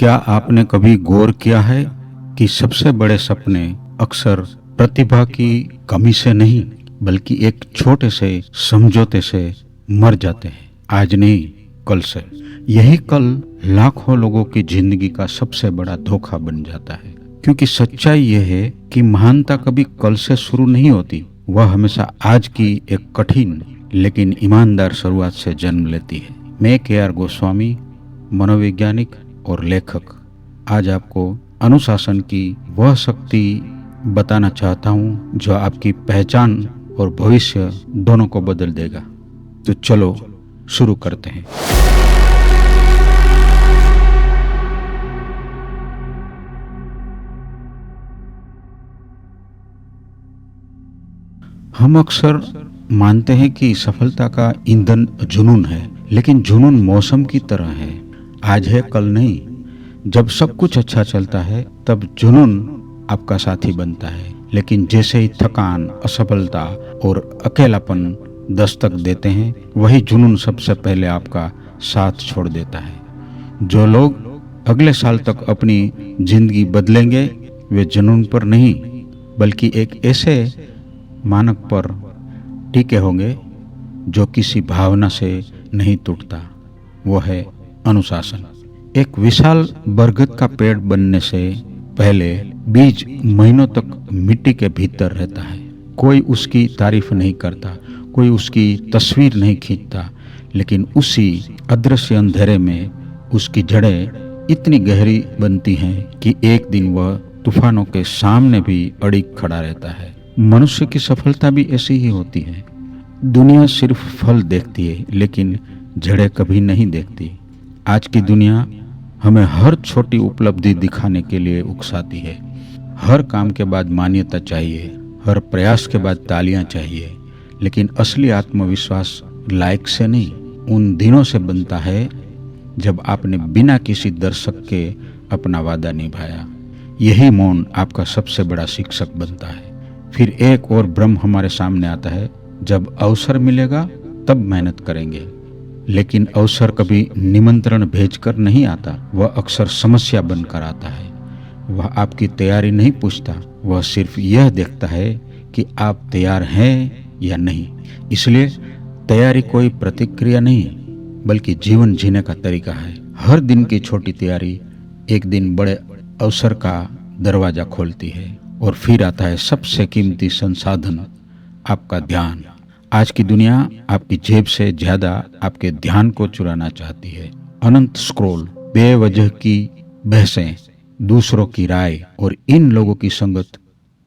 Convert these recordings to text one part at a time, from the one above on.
क्या आपने कभी गौर किया है कि सबसे बड़े सपने अक्सर प्रतिभा की कमी से नहीं बल्कि एक छोटे से समझौते से मर जाते हैं। आज नहीं, कल से। यही कल लाखों लोगों की जिंदगी का सबसे बड़ा धोखा बन जाता है, क्योंकि सच्चाई यह है कि महानता कभी कल से शुरू नहीं होती। वह हमेशा आज की एक कठिन लेकिन ईमानदार शुरुआत से जन्म लेती है। मैं के.आर. गोस्वामी, मनोवैज्ञानिक और लेखक, आज आपको अनुशासन की वह शक्ति बताना चाहता हूँ जो आपकी पहचान और भविष्य दोनों को बदल देगा। तो चलो शुरू करते हैं। हम अक्सर मानते हैं कि सफलता का ईंधन जुनून है, लेकिन जुनून मौसम की तरह है, आज है कल नहीं। जब सब कुछ अच्छा चलता है तब जुनून आपका साथी बनता है, लेकिन जैसे ही थकान, असफलता और अकेलापन दस्तक देते हैं, वही जुनून सबसे पहले आपका साथ छोड़ देता है। जो लोग अगले साल तक अपनी जिंदगी बदलेंगे, वे जुनून पर नहीं बल्कि एक ऐसे मानक पर टिके होंगे जो किसी भावना से नहीं टूटता। वो है अनुशासन। एक विशाल बरगद का पेड़ बनने से पहले बीज महीनों तक मिट्टी के भीतर रहता है। कोई उसकी तारीफ नहीं करता, कोई उसकी तस्वीर नहीं खींचता, लेकिन उसी अदृश्य अंधेरे में उसकी जड़ें इतनी गहरी बनती हैं कि एक दिन वह तूफानों के सामने भी अड़िग खड़ा रहता है। मनुष्य की सफलता भी ऐसी ही होती है। दुनिया सिर्फ फल देखती है, लेकिन जड़ें कभी नहीं देखती। आज की दुनिया हमें हर छोटी उपलब्धि दिखाने के लिए उकसाती है। हर काम के बाद मान्यता चाहिए, हर प्रयास के बाद तालियां चाहिए, लेकिन असली आत्मविश्वास लाइक से नहीं, उन दिनों से बनता है जब आपने बिना किसी दर्शक के अपना वादा निभाया। यही मौन आपका सबसे बड़ा शिक्षक बनता है। फिर एक और भ्रम हमारे सामने आता है, जब अवसर मिलेगा तब मेहनत करेंगे। लेकिन अवसर कभी निमंत्रण भेजकर नहीं आता, वह अक्सर समस्या बनकर आता है। वह आपकी तैयारी नहीं पूछता, वह सिर्फ यह देखता है कि आप तैयार हैं या नहीं। इसलिए तैयारी कोई प्रतिक्रिया नहीं बल्कि जीवन जीने का तरीका है। हर दिन की छोटी तैयारी एक दिन बड़े अवसर का दरवाजा खोलती है। और फिर आता है सबसे कीमती संसाधन, आपका ध्यान। आज की दुनिया आपकी जेब से ज्यादा आपके ध्यान को चुराना चाहती है। अनंत स्क्रॉल, बेवजह की बहसें, दूसरों की राय और इन लोगों की संगत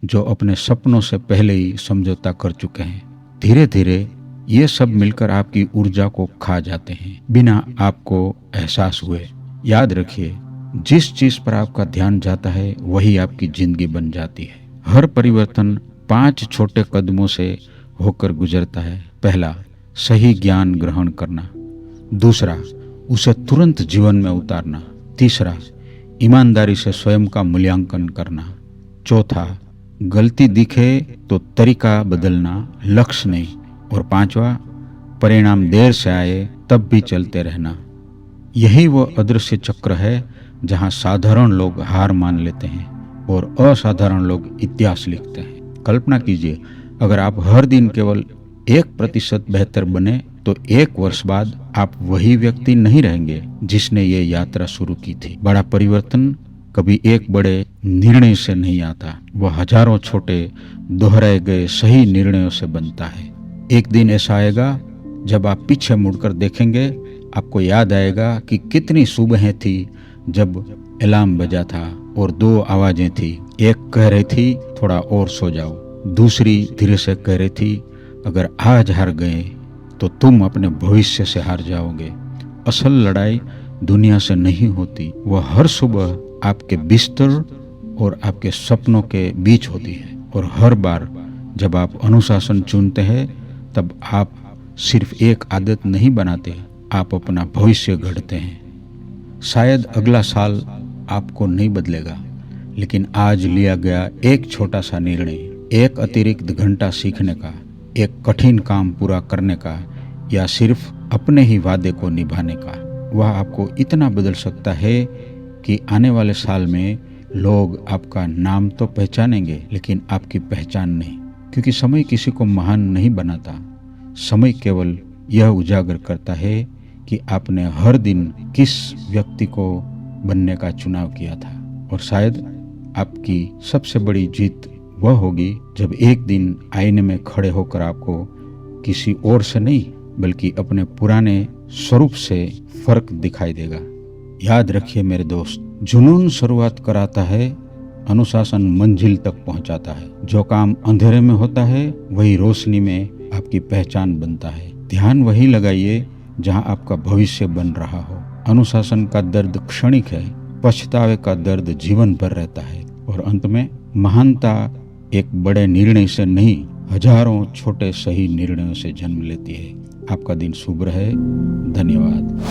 जो अपने सपनों से पहले ही समझौता कर चुके हैं। धीरे धीरे ये सब मिलकर आपकी ऊर्जा को खा जाते हैं, बिना आपको एहसास हुए। याद रखिए, जिस चीज पर आपका ध्यान जाता है वही आपकी जिंदगी बन जाती है। हर परिवर्तन 5 छोटे कदमों से होकर गुजरता है। पहला, सही ज्ञान ग्रहण करना। दूसरा, उसे तुरंत जीवन में उतारना। तीसरा, ईमानदारी से स्वयं का मूल्यांकन करना। चौथा, गलती दिखे तो तरीका बदलना, लक्ष्य नहीं। और पांचवा, परिणाम देर से आए तब भी चलते रहना। यही वो अदृश्य चक्र है जहां साधारण लोग हार मान लेते हैं और असाधारण लोग इतिहास लिखते हैं। कल्पना कीजिए, अगर आप हर दिन केवल 1% बेहतर बने तो 1 वर्ष बाद आप वही व्यक्ति नहीं रहेंगे जिसने ये यात्रा शुरू की थी। बड़ा परिवर्तन कभी एक बड़े निर्णय से नहीं आता, वह हजारों छोटे दोहराए गए सही निर्णयों से बनता है। एक दिन ऐसा आएगा जब आप पीछे मुड़कर देखेंगे, आपको याद आएगा कि कितनी सुबहें थी जब अलार्म बजा था और 2 आवाजें थी। एक कह रही थी थोड़ा और सो जाओ, दूसरी धीरे से कह रही थी अगर आज हार गए तो तुम अपने भविष्य से हार जाओगे। असल लड़ाई दुनिया से नहीं होती, वह हर सुबह आपके बिस्तर और आपके सपनों के बीच होती है। और हर बार जब आप अनुशासन चुनते हैं तब आप सिर्फ एक आदत नहीं बनाते, आप अपना भविष्य गढ़ते हैं। शायद अगला साल आपको नहीं बदलेगा, लेकिन आज लिया गया एक छोटा सा निर्णय, एक अतिरिक्त घंटा सीखने का, एक कठिन काम पूरा करने का, या सिर्फ अपने ही वादे को निभाने का, वह आपको इतना बदल सकता है कि आने वाले साल में लोग आपका नाम तो पहचानेंगे लेकिन आपकी पहचान नहीं, क्योंकि समय किसी को महान नहीं बनाता। समय केवल यह उजागर करता है कि आपने हर दिन किस व्यक्ति को बनने का चुनाव किया था। और शायद आपकी सबसे बड़ी जीत वह होगी जब एक दिन आईने में खड़े होकर आपको किसी और से नहीं बल्कि अपने पुराने स्वरूप से फर्क दिखाई देगा। याद रखिए मेरे दोस्त, जुनून शुरुआत कराता है, अनुशासन मंजिल तक पहुंचाता है। जो काम अंधेरे में होता है वही रोशनी में आपकी पहचान बनता है। ध्यान वही लगाइए जहां आपका भविष्य बन रहा हो। अनुशासन का दर्द क्षणिक है, पछतावे का दर्द जीवन भर रहता है। और अंत में महानता एक बड़े निर्णय से नहीं, हजारों छोटे सही निर्णयों से जन्म लेती है। आपका दिन शुभ रहे। धन्यवाद।